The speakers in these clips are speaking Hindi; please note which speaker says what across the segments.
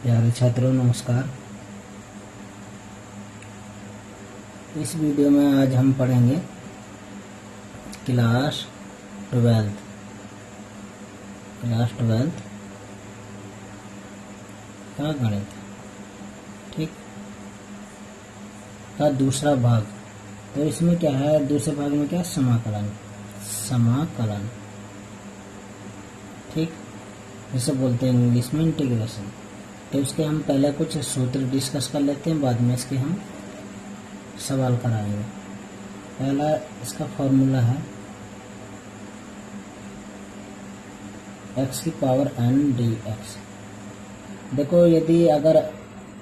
Speaker 1: प्यारे छात्रों नमस्कार। इस वीडियो में आज हम पढ़ेंगे क्लास ट्वेल्थ का गणित, ठीक, का दूसरा भाग। तो इसमें क्या है, दूसरे भाग में क्या है, समाकलन, ठीक, जिसे बोलते हैं इंग्लिश में इंटीग्रेशन। तो इसके हम पहले कुछ सूत्र डिस्कस कर लेते हैं, बाद में इसके हम सवाल कराएंगे। पहला इसका फॉर्मूला है x की पावर n dx। देखो, यदि अगर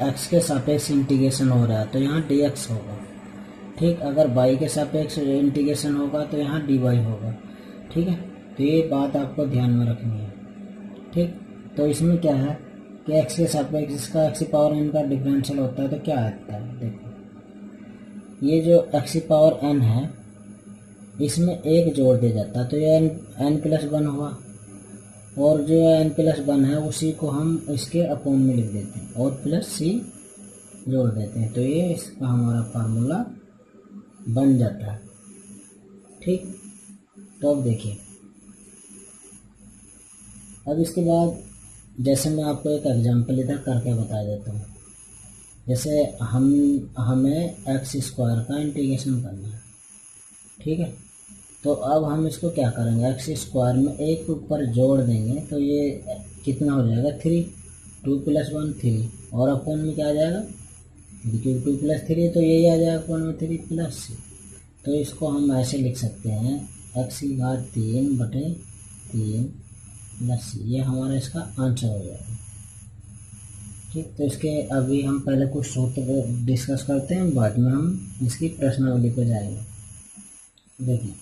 Speaker 1: x के सापेक्ष इंटीग्रेशन हो रहा है तो यहाँ dx होगा, ठीक। अगर y के सापेक्ष इंटीग्रेशन होगा तो यहाँ dy होगा, ठीक है। तो ये बात आपको ध्यान में रखनी है, ठीक। तो इसमें क्या है कि x के सापेक्ष इसका x की पावर n का डिफरेंशियल होता है, तो क्या आता है, देखो ये जो x की पावर n है इसमें एक जोड़ दिया जाता है, तो ये n+1 हुआ, और जो n+1 है उसी को हम इसके अपोन में लिख देते हैं और +c जोड़ देते हैं, तो ये इसका हमारा फार्मूला बन जाता है, ठीक। तो अब देखिए, अब इसके बाद जैसे मैं आपको एक एग्जांपल इधर करके बता देता हूँ। जैसे हमें x² का इंटीग्रेशन करना है, ठीक है। तो अब हम इसको क्या करेंगे, x² में एक ऊपर जोड़ देंगे तो ये कितना हो जाएगा, 3, 2 + 1 3, और अपोन में क्या आ जाएगा, 2 + 3, तो यही आ जाएगा अपोन में 3 + c। तो इसको हम ऐसे लिख सकते हैं x3/3 + c, ये हमारा इसका आंसर हो जाएगा, ठीक। तो इसके अभी हम पहले कुछ सूत्र डिस्कस करते हैं, बाद में हम इसकी प्रश्नावली पर जाएंगे। देखिए,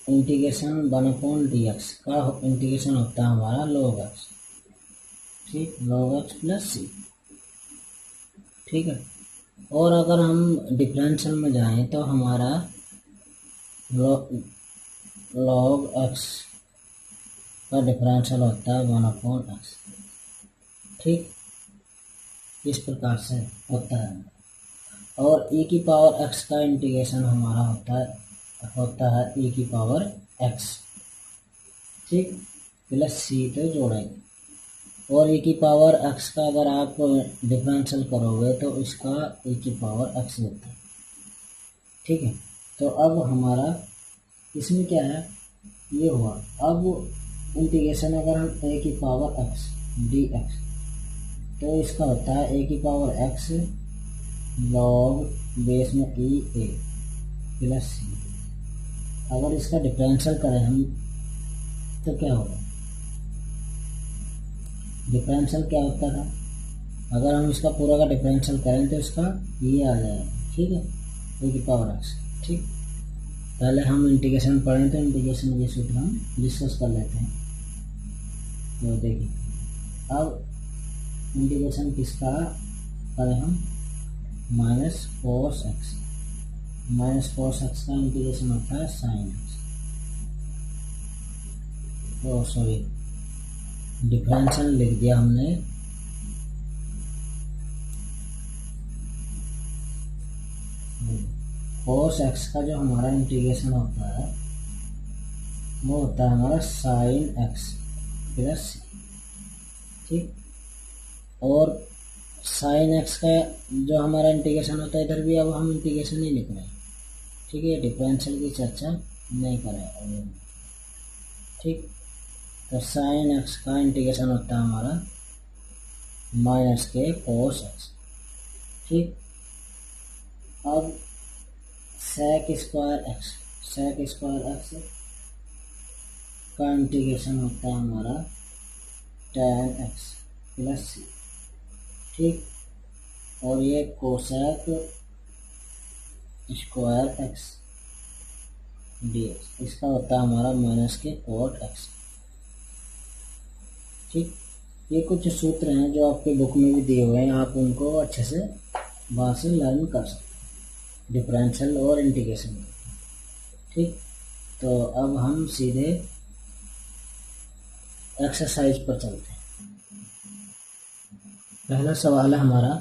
Speaker 1: इंटीग्रेशन 1/dx का इंटीग्रेशन होता है हमारा log x, ठीक, log x + c, ठीक है। और अगर हम डिफरेंशियल में जाएं तो हमारा log x का डिफरेंशियल होता है 1/x, ठीक, इस प्रकार से होता है। और e की पावर x का इंटीग्रेशन हमारा होता है e की पावर x, ठीक, +c तो जोड़ेंगे, और e की पावर x का अगर आप डिफरेंशियल करोगे तो इसका e की पावर x होता है, ठीक है। तो अब हमारा इसमें क्या है, ये हुआ। अब इंटीग्रेशन अगर हम a की पावर x dx, तो इसका होता है a की पावर x log बेस में e a + c। अगर इसका डिफरेंशियल करें हम तो क्या होगा, डिफरेंशियल क्या होता था, अगर हम इसका पूरा का डिफरेंशियल करें तो इसका ये आ जाएगा, ठीक है, a की पावर x, ठीक। पहले हम इंटीग्रेशन पढ़ें तो इंटीग्रेशन ये सूत्र हम डिस्कस कर लेते हैं। तो देखिए, अब इंटीग्रेशन किसका करें हम, -cos x, -cos x का इंटीग्रेशन होता है sin x, ओ सॉरी डिफरेंशियल लिख दिया हमने, cos x का जो हमारा इंटीग्रेशन होता है वो होता है हमारा sin x + c, ठीक। और sin x का जो हमारा इंटीग्रेशन होता है, इधर भी अब हम इंटीग्रेशन नहीं लिख रहे हैं, ठीक है, डिफरेंशियल की चर्चा नहीं कर रहे हैं, ठीक। तो sin x का इंटीग्रेशन होता है हमारा -cos x, ठीक। अब sec² x का इंटीग्रेशन होता है हमारा tan x + c, ठीक। और ये cosec² x dx, इसका होता है हमारा -cot x, ठीक। ये कुछ सूत्र हैं जो आपके बुक में भी दिए हुए हैं, आप उनको अच्छे से बाहर से लर्न कर सकते हैं, डिफरेंशियल और इंटीग्रेशन, ठीक। तो अब हम सीधे एक्सरसाइज पर चलते हैं। पहला सवाल है हमारा,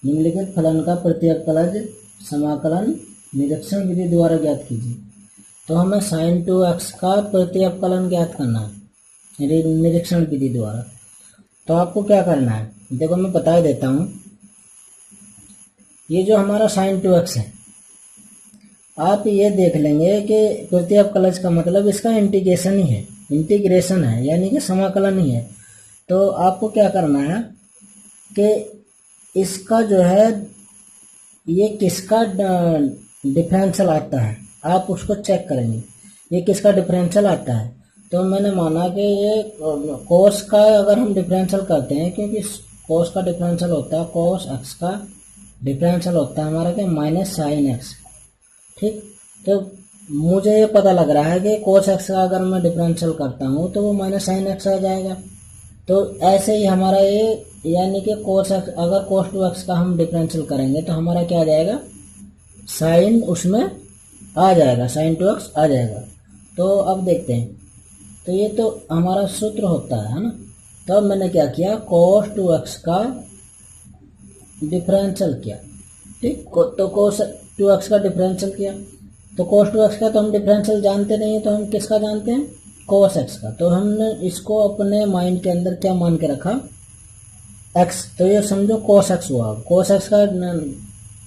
Speaker 1: निम्नलिखित फलन का प्रत्यवकलज समाकलन निरीक्षण विधि द्वारा ज्ञात कीजिए। तो हमें sin 2x का प्रत्यवकलन ज्ञात करना है निरीक्षण विधि द्वारा। तो आपको क्या करना है, देखो मैं बता देता हूँ। ये जो हमारा sin 2x है, आप ये देख लेंगे कि प्रत्यवकलज का मतलब इसका इंटीग्रेशन ही है, इंटीग्रेशन है यानी कि समाकलन ही है। तो आपको क्या करना है कि इसका जो है ये किसका डिफरेंशियल आता है, आप उसको चेक करेंगे ये किसका डिफरेंशियल आता है। तो मैंने माना कि ये कोस का अगर हम डिफरेंशियल करते हैं, क्योंकि कोस का डिफरेंशियल होता है, कोस एक्स का डिफरेंशियल होता है हमारा क्या माइनस साइन एक्स। ठीक, तो मुझे ये पता लग रहा है कि कोस एक्स का अगर मैं डिफरेंशियल करता हूँ तो वो माइनस साइन एक्स आ जाएगा। तो ऐसे ही हमारा ये यानी कि कोस एक्स, अगर कोस 2x का हम डिफरेंशियल करेंगे तो हमारा क्या आ जाएगा, साइन उसमें आ जाएगा, साइन 2x आ जाएगा। तो अब देखते हैं, तो ये तो हमारा सूत्र होता है ना। तो अब मैंने क्या किया, कोस 2x का डिफरेंशियल किया। ठीक, तो कोस 2x का डिफरेंशियल किया। तो कोस 2x का तो हम डिफरेंशियल जानते नहीं है, तो हम किसका जानते हैं, कोस x का। तो हमने इसको अपने माइंड के अंदर क्या मान के रखा, x। तो ये समझो कोस x हुआ। कोस x का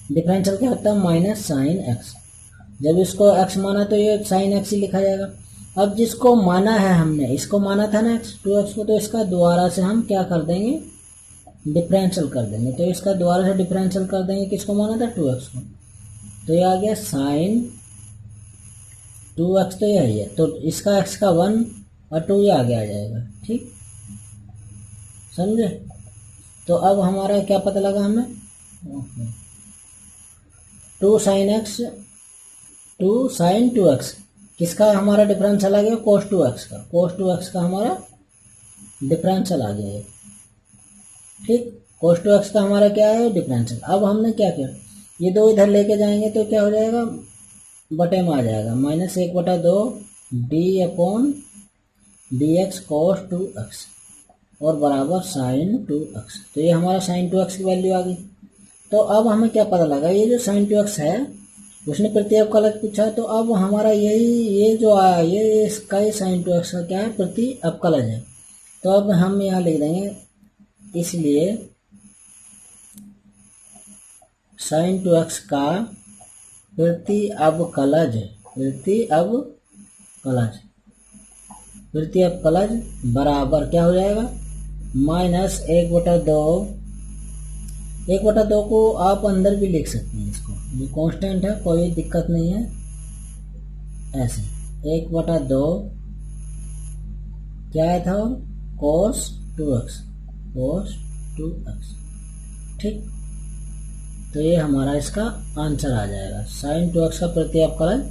Speaker 1: डिफरेंशियल क्या होता है, माइनस साइन x। जब इसको x माना तो ये साइन x ही लिखा जाएगा। अब जिसको माना है हमने, इसको माना था ना x 2x को, तो इसका दोबारा से हम क्या कर देंगे, डिफरेंशियल कर देंगे। तो इसका दोबारा से डिफरेंशियल कर देंगे, किसको माना था, 2x को। तो ये आ गया साइन 2x, तो यही है। तो इसका x का 1 और 2 ये आगे आ जाएगा। ठीक, समझे। तो अब हमारा क्या पता लगा हमें, 2 साइन x 2 साइन 2x, किसका हमारा डिफरेंशियल आ गया, कोस 2x का। कोस 2x का हमारा डिफरेंशियल आ गया है। ठीक, कोस 2x का हमारा क्या है, डिफरेंशियल। अब हमने क्या किया, ये दो इधर लेके जाएंगे तो क्या हो जाएगा, बटे में आ जाएगा, minus 1/2 d upon d x cos 2x और बराबर साइन 2x। तो ये हमारा साइन 2x की वैल्यू आ गई। तो अब हमें क्या पता लगा, ये जो साइन 2x है उसने प्रत्यवकलज पूछा। तो अब हमारा यही ये जो आया ये इसका ही साइन 2x का क्या है, प्रत्यवकलज है। तो अब हम यहाँ लिख देंगे, इसलिए साइन 2x का प्रत्यवकलज बराबर क्या हो जाएगा, माइनस 1/2। 1/2 को आप अंदर भी लिख सकते हैं, इसको ये कांस्टेंट है, कोई दिक्कत नहीं है। ऐसे 1/2 क्या है था, कोस 2x। ठीक, तो ये हमारा इसका आंसर आ जाएगा। साइन 2x का प्रत्यवकलज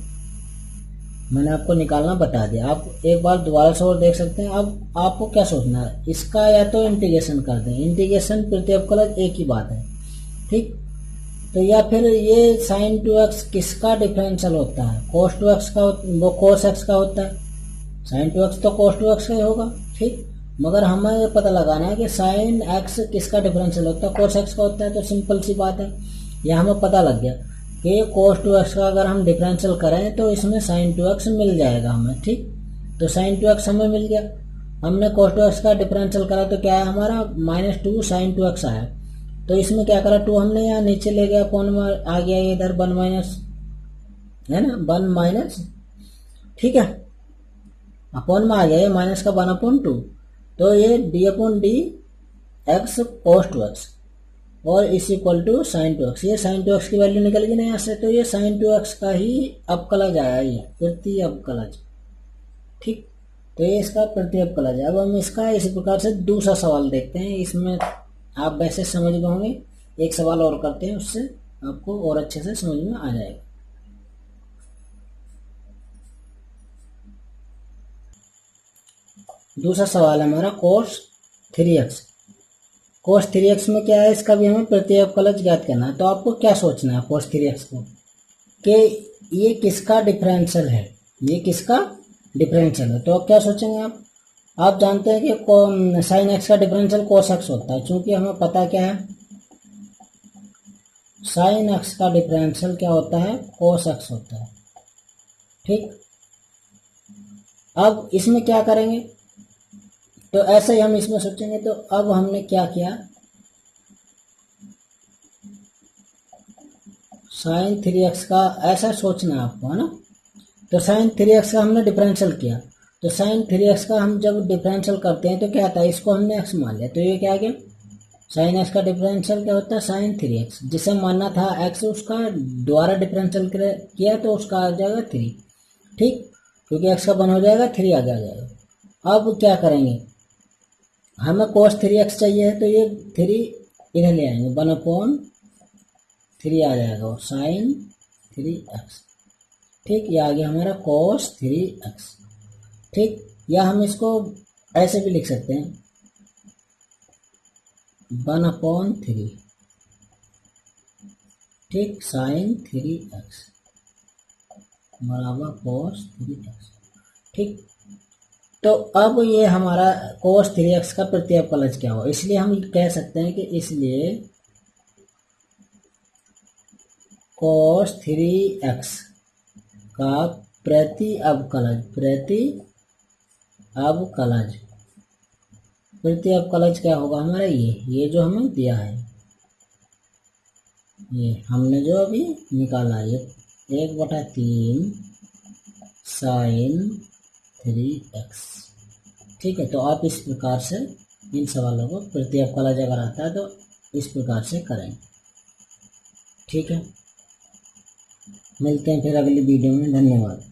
Speaker 1: मैंने आपको निकालना बता दिया। आप एक बार दोबारा से और देख सकते हैं। अब आपको क्या सोचना है, इसका या तो इंटीग्रेशन कर दें, इंटीग्रेशन प्रत्यवकलज एक ही बात है। ठीक, तो या फिर ये साइन 2x किसका डिफरेंशियल होता है, कोस 2x का, वो कोस x का होता है। साइन 2x तो कोस 2x का ही होगा। ठीक, मगर हमें ये पता लगाना है कि साइन x किसका डिफरेंशियल होता है, कोस x का होता है। तो सिंपल सी बात है, यह हमें पता लग गया कि कोस 2x का अगर हम डिफरेंशियल करें तो इसमें साइन 2x मिल जाएगा हमें। ठीक, तो साइन 2x हमें मिल गया। हमने कोस 2x का डिफरेंशियल करा तो क्या है हमारा, -2 साइन 2x आया। तो इसमें क्या करा, 2 हमने यहाँ नीचे ले गया, अपॉन में आ गया इधर 1 माइनस, है ना, 1 माइनस। ठीक है, अपॉन में आ गया ये माइनस का 1/2। तो ये D upon d x cos 2x और इस इक्वल टू साइन 2x। ये साइन 2x की वैल्यू निकल गई ना यहाँ से। तो ये साइन 2x का ही अवकलज आया, ये प्रत्यवकलज। ठीक, तो ये इसका प्रत्यवकलज है। अब हम इसका इसी प्रकार से दूसरा सवाल देखते हैं। इसमें आप वैसे समझ गए होंगे, एक सवाल और करते हैं, उससे आपको और अच्छे से समझ में आ जाएगा। दूसरा सवाल है हमारा कोस 3x। कोस 3x में क्या है, इसका भी हमें प्रत्यवकलज ज्ञात करना है। तो आपको क्या सोचना है कोस 3x को, कि ये किसका डिफरेंशियल है, ये किसका डिफरेंशियल है। तो अब क्या सोचेंगे आप जानते हैं कि साइन एक्स का डिफरेंशियल कोस एक्स होता है, क्योंकि हमें पता क्या है, साइन एक्स का डिफरेंशियल क्या होता है, कोस एक्स होता है। ठीक, अब इसमें क्या करेंगे, तो ऐसे ही हम इसमें सोचेंगे। तो अब हमने क्या किया, साइन 3x का ऐसा सोचना है आपको, है ना। तो साइन 3x का हमने डिफरेंशियल किया, तो साइन 3x का हम जब डिफरेंशियल करते हैं तो क्या आता है, इसको हमने x मान लिया, तो ये क्या आ गया, साइन x का डिफरेंशियल क्या होता है, साइन 3x, जिसे मानना था x, उसका दोबारा डिफरेंशियल किया तो उसका आ जाएगा 3। ठीक, क्योंकि x का 1 हो जाएगा, 3 आगे आ जाएगा। अब क्या करेंगे, हमें cos 3x चाहिए है, तो ये 3 इधर ले आएंगे, 1/3 आ जाएगा, और साइन 3x। ठीक, ये आ गया हमारा cos 3x। ठीक, या हम इसको ऐसे भी लिख सकते हैं, 1/3। ठीक, साइन 3x बराबर cos 3x। ठीक, तो अब ये हमारा cos 3x का प्रति अवकलज क्या हो, इसलिए हम कह सकते हैं कि इसलिए cos 3x का प्रति अवकलज, प्रति अवकलज क्या होगा हमारा, ये जो हमें दिया है, ये हमने जो अभी निकाला, ये 1/3 साइन 3x। ठीक है, तो आप इस प्रकार से इन सवालों को प्रति अवकलज अगर आता है तो इस प्रकार से करेंगे। ठीक है, मिलते हैं फिर अगली वीडियो में, धन्यवाद।